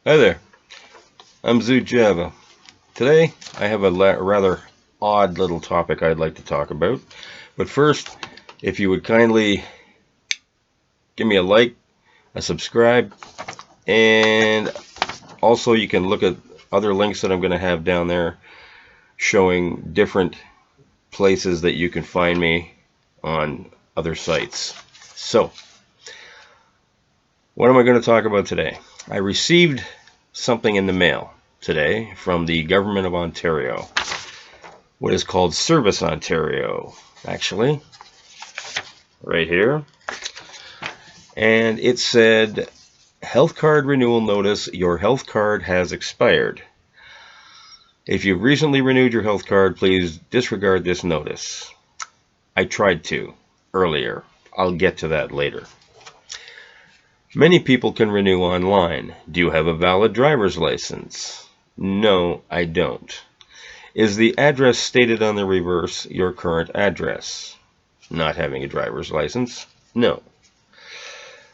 Hi there, I'm Zoo Java. Today I have a rather odd little topic I'd like to talk about. But first, if you would kindly give me a like, a subscribe, and also you can look at other links that I'm going to have down there showing different places that you can find me on other sites. So, what am I going to talk about today? I received something in the mail today from the government of Ontario. What is called Service Ontario, actually, right here. And it said, health card renewal notice, your health card has expired. If you've recently renewed your health card, please disregard this notice. I tried to earlier. I'll get to that later. Many people can renew online. Do you have a valid driver's license? No, I don't. Is the address stated on the reverse your current address? Not having a driver's license? No.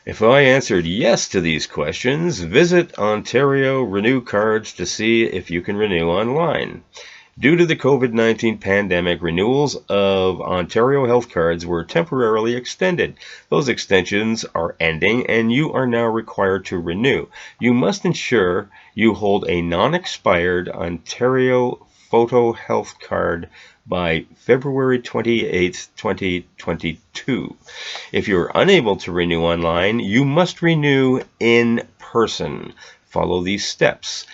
If I answered yes to these questions, visit Ontario Renew Cards to see if you can renew online. Due to the COVID-19 pandemic, renewals of Ontario health cards were temporarily extended. Those extensions are ending and you are now required to renew. You must ensure you hold a non-expired Ontario photo health card by February 28, 2022. If you're unable to renew online, you must renew in person. Follow these steps.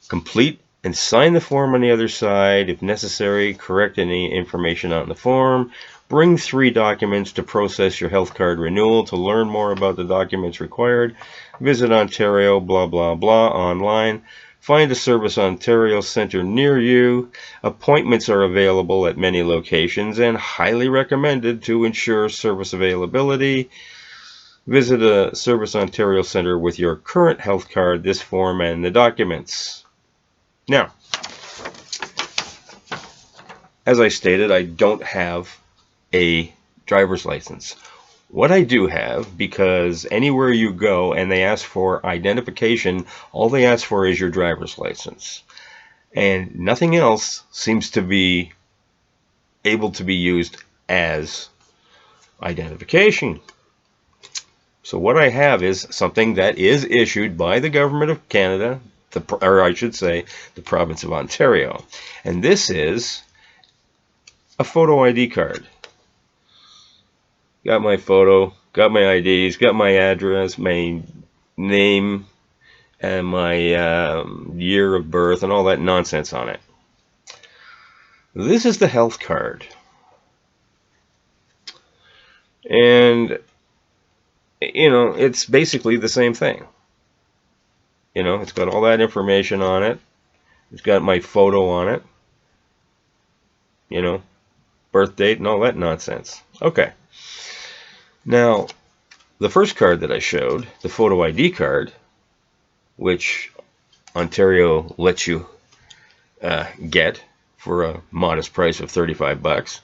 Complete and sign the form on the other side. If necessary, correct any information on the form. Bring 3 documents to process your health card renewal. To learn more about the documents required, visit Ontario blah blah blah online. Find a Service Ontario Centre near you. Appointments are available at many locations and highly recommended to ensure service availability. Visit a Service Ontario Centre with your current health card, this form, and the documents. Now, as I stated, I don't have a driver's license. What I do have, because anywhere you go and they ask for identification, all they ask for is your driver's license. And nothing else seems to be able to be used as identification. So what I have is something that is issued by the government of Canada, or I should say, the province of Ontario. And this is a photo ID card. Got my photo, got my IDs, got my address, my name, and my year of birth, and all that nonsense on it. This is the health card. And, it's basically the same thing. It's got all that information on it. It's got my photo on it. Birth date and all that nonsense. Okay. Now, the first card that I showed, the photo ID card, which Ontario lets you get for a modest price of $35.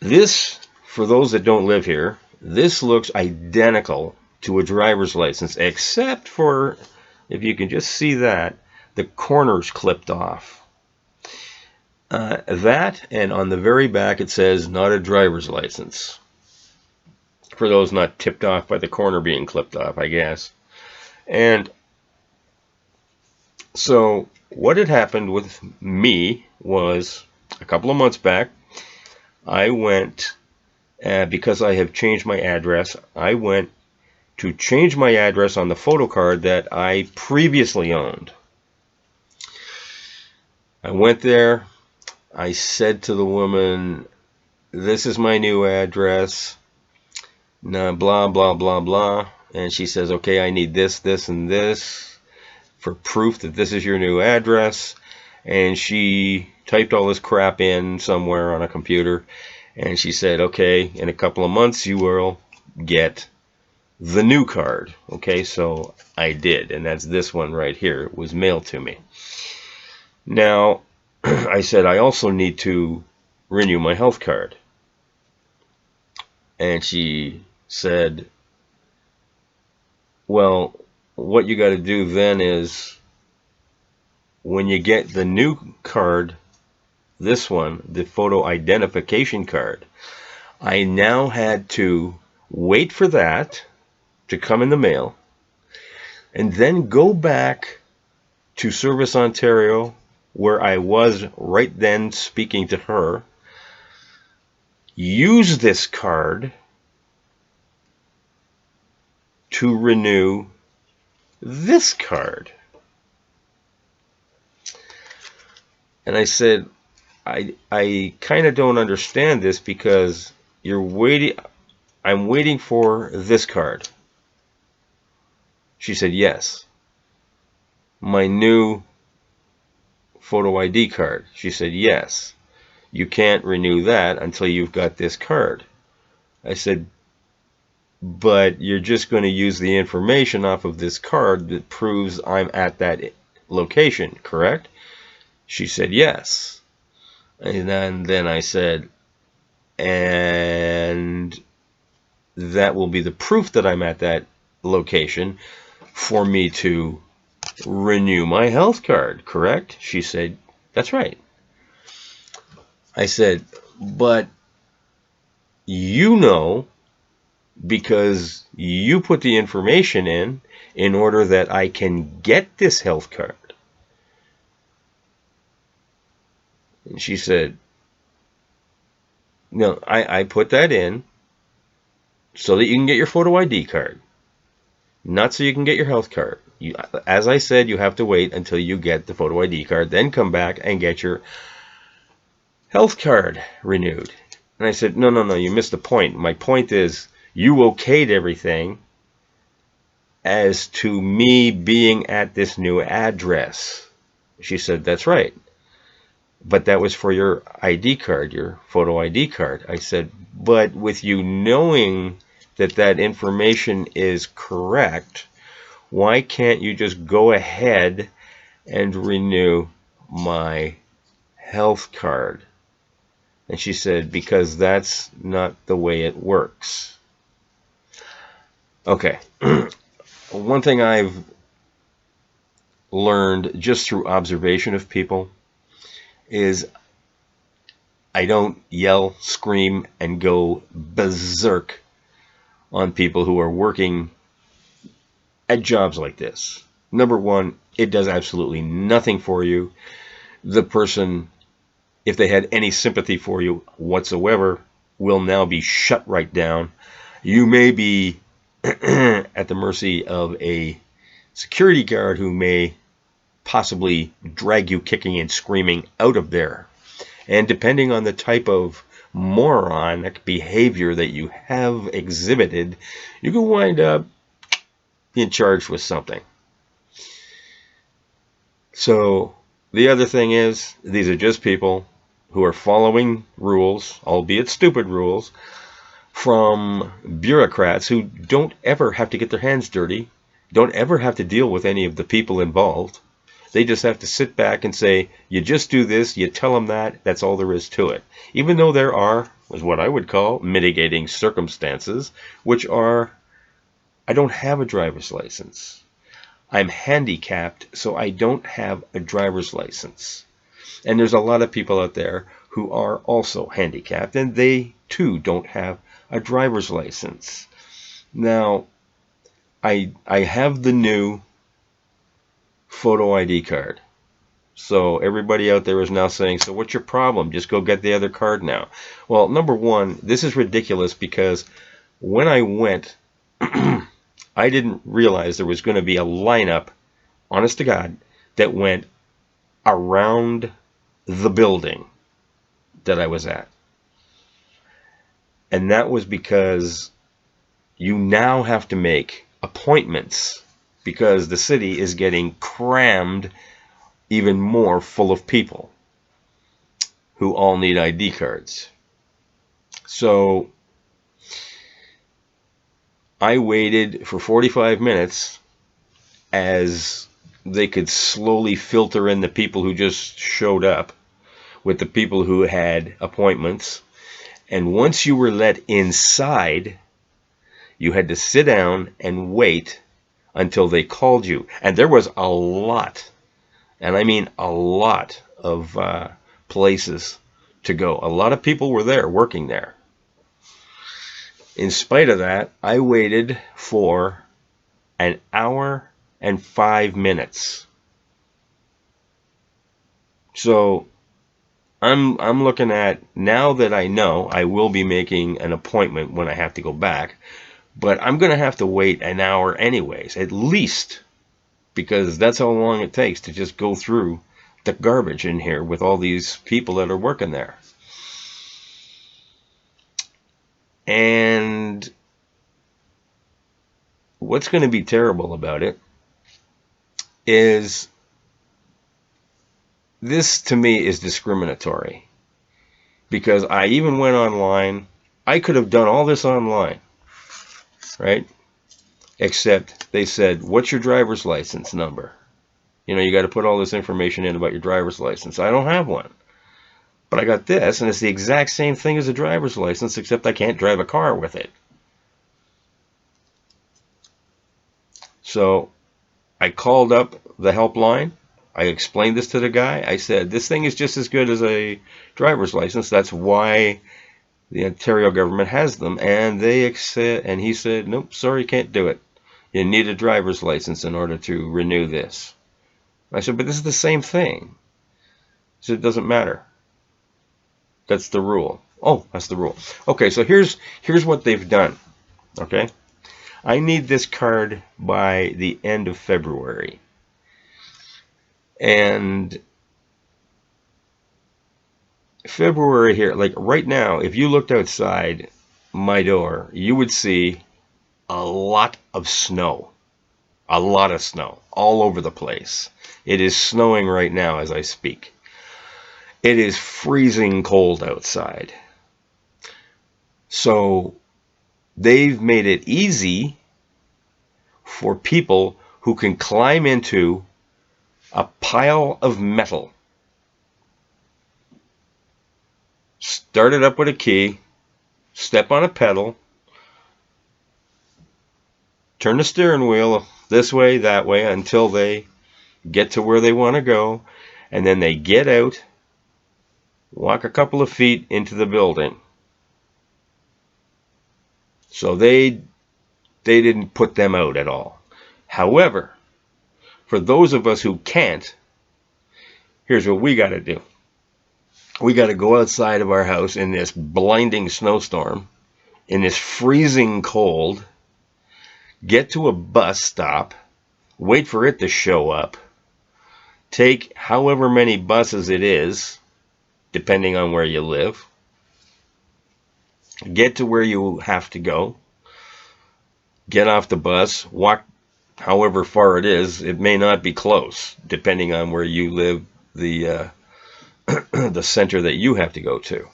This, for those that don't live here, this looks identical to a driver's license, except for, if you can just see that, the corners clipped off. That, and on the very back it says not a driver's license. For those not tipped off by the corner being clipped off, I guess. And so what had happened with me was a couple of months back, I went, because I have changed my address, I went to change my address on the photo card that I previously owned. I went there. I said to the woman, this is my new address, blah, blah, blah, blah. And she says, okay, I need this, this, and this for proof that this is your new address. And she typed all this crap in somewhere on a computer. And she said, okay, in a couple of months you will get the new card. Okay, so I did. And that's this one right here. It was mailed to me. Now, I said, I also need to renew my health card. And she said, well, what you got to do then is, when you get the new card, this one, the photo identification card, I now had to wait for that to come in the mail, and then go back to Service Ontario, where I was right then speaking to her, use this card to renew this card. And I said, I kind of don't understand this, because I'm waiting for this card. She said, yes. My new photo ID card. She said, yes. You can't renew that until you've got this card. I said, but you're just going to use the information off of this card that proves I'm at that location, correct? She said, yes. And then I said, and that will be the proof that I'm at that location for me to renew my health card, correct? She said, that's right. I said, but you know, because you put the information in order that I can get this health card. And she said, no, I put that in so that you can get your photo ID card, not so you can get your health card. As I said, you have to wait until you get the photo ID card, then come back and get your health card renewed. And I said, no, you missed the point. My point is, you okayed everything as to me being at this new address. She said, that's right. But that was for your ID card, your photo ID card. I said, but with you knowing that that information is correct, why can't you just go ahead and renew my health card? And she said, because that's not the way it works. Okay. One thing I've learned just through observation of people is I don't yell, scream, and go berserk on people who are working at jobs like this. Number one, it does absolutely nothing for you. The person, if they had any sympathy for you whatsoever, will now be shut right down. You may be at the mercy of a security guard who may possibly drag you kicking and screaming out of there. And depending on the type of moronic behavior that you have exhibited, you can wind up being charged with something. So the other thing is, these are just people who are following rules, albeit stupid rules, from bureaucrats who don't ever have to get their hands dirty, don't ever have to deal with any of the people involved. They just have to sit back and say, you just do this, you tell them that, that's all there is to it. Even though there are, is what I would call, mitigating circumstances, which are, I don't have a driver's license. I'm handicapped, so I don't have a driver's license. And there's a lot of people out there who are also handicapped, and they too don't have a driver's license. Now, I have the new photo ID card. So everybody out there is now saying, so what's your problem? Just go get the other card now. Well, number one, this is ridiculous, because when I went, I didn't realize there was going to be a lineup, honest to God, that went around the building that I was at. And that was because you now have to make appointments, because the city is getting crammed even more full of people who all need ID cards. So I waited for 45 minutes as they could slowly filter in the people who just showed up with the people who had appointments. And once you were let inside, you had to sit down and wait until they called you. And there was a lot, and I mean a lot of places to go. A lot of people were there working there. In spite of that, I waited for an hour and 5 minutes. So I'm looking at, now that I know I will be making an appointment when I have to go back, but I'm going to have to wait an hour anyways, at least, because that's how long it takes to just go through the garbage in here with all these people that are working there. And what's going to be terrible about it is, this to me is discriminatory, because I even went online. I could have done all this online, right? Except they said, what's your driver's license number? You know, you got to put all this information in about your driver's license. I don't have one. But I got this, and it's the exact same thing as a driver's license, except I can't drive a car with it. So I called up the helpline. I explained this to the guy. I said, this thing is just as good as a driver's license. That's why the Ontario government has them. And he said, nope, sorry, can't do it. You need a driver's license in order to renew this. I said, but this is the same thing. He said, it doesn't matter. That's the rule. Oh, that's the rule. Okay, so here's what they've done. Okay, I need this card by the end of February. And February here, like right now, if you looked outside my door, you would see a lot of snow. A lot of snow all over the place. It is snowing right now as I speak. It is freezing cold outside. So they've made it easy for people who can climb into a pile of metal, start it up with a key, step on a pedal, turn the steering wheel this way, that way, until they get to where they want to go, and then they get out, walk a couple of feet into the building. So they didn't put them out at all. However, for those of us who can't, here's what we got to do. We got to go outside of our house in this blinding snowstorm, in this freezing cold, get to a bus stop, wait for it to show up, take however many buses it is, depending on where you live, get to where you have to go, get off the bus, walk however far it is. It may not be close, depending on where you live, the the center that you have to go to.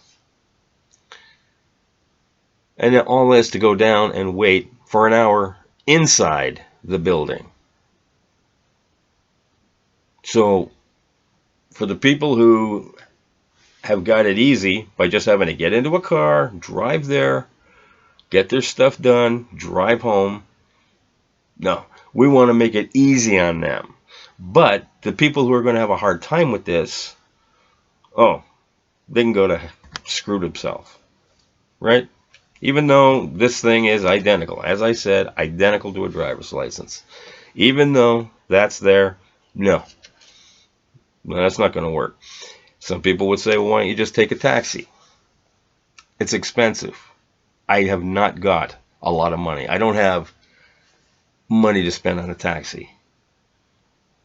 And then all is to go down and wait for an hour inside the building. So for the people who have got it easy by just having to get into a car, drive there, get their stuff done, drive home, no, we want to make it easy on them. But the people who are going to have a hard time with this, oh, they can go to screw themselves, right? Even though this thing is identical, as I said, identical to a driver's license. Even though that's there, no, that's not going to work. Some people would say, well, why don't you just take a taxi? It's expensive. I have not got a lot of money. I don't have money to spend on a taxi.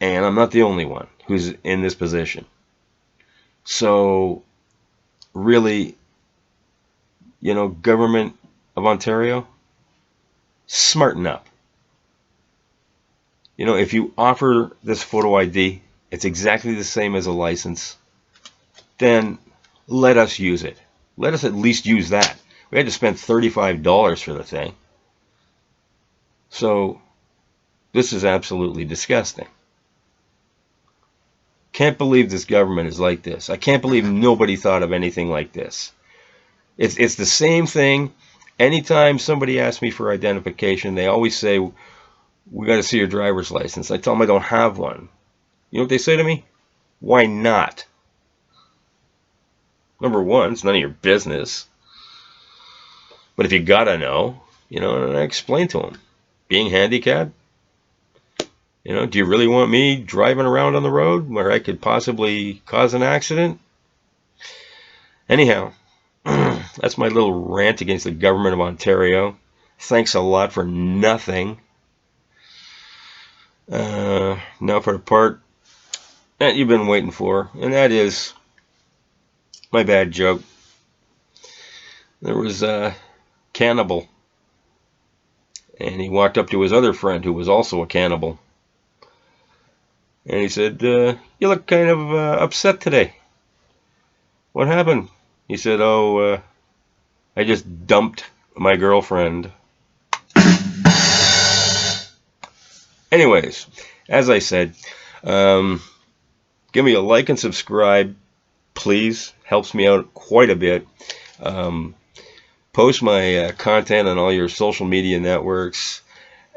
And I'm not the only one who's in this position. So, really, you know, government of Ontario, smarten up. You know, if you offer this photo ID, it's exactly the same as a license, then let us use it. Let us at least use that. We had to spend $35 for the thing. So, this is absolutely disgusting. Can't believe this government is like this. I can't believe nobody thought of anything like this. It's the same thing. Anytime somebody asks me for identification, they always say, we got to see your driver's license. I tell them I don't have one. You know what they say to me? Why not? Number one, it's none of your business. But if you gotta know, and I explain to them, being handicapped, do you really want me driving around on the road where I could possibly cause an accident? Anyhow, that's my little rant against the government of Ontario. Thanks a lot for nothing. Now for the part that you've been waiting for, and that is my bad joke. There was a cannibal, and he walked up to his other friend who was also a cannibal. And he said, you look kind of upset today. What happened? He said, oh, I just dumped my girlfriend. Anyways, as I said, give me a like and subscribe, please. Helps me out quite a bit. Post my content on all your social media networks,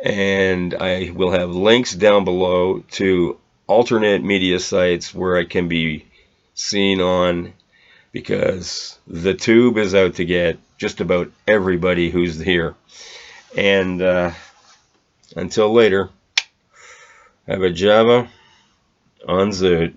and I will have links down below to alternate media sites where I can be seen on, because the tube is out to get just about everybody who's here. And until later, have a Java on Zoot.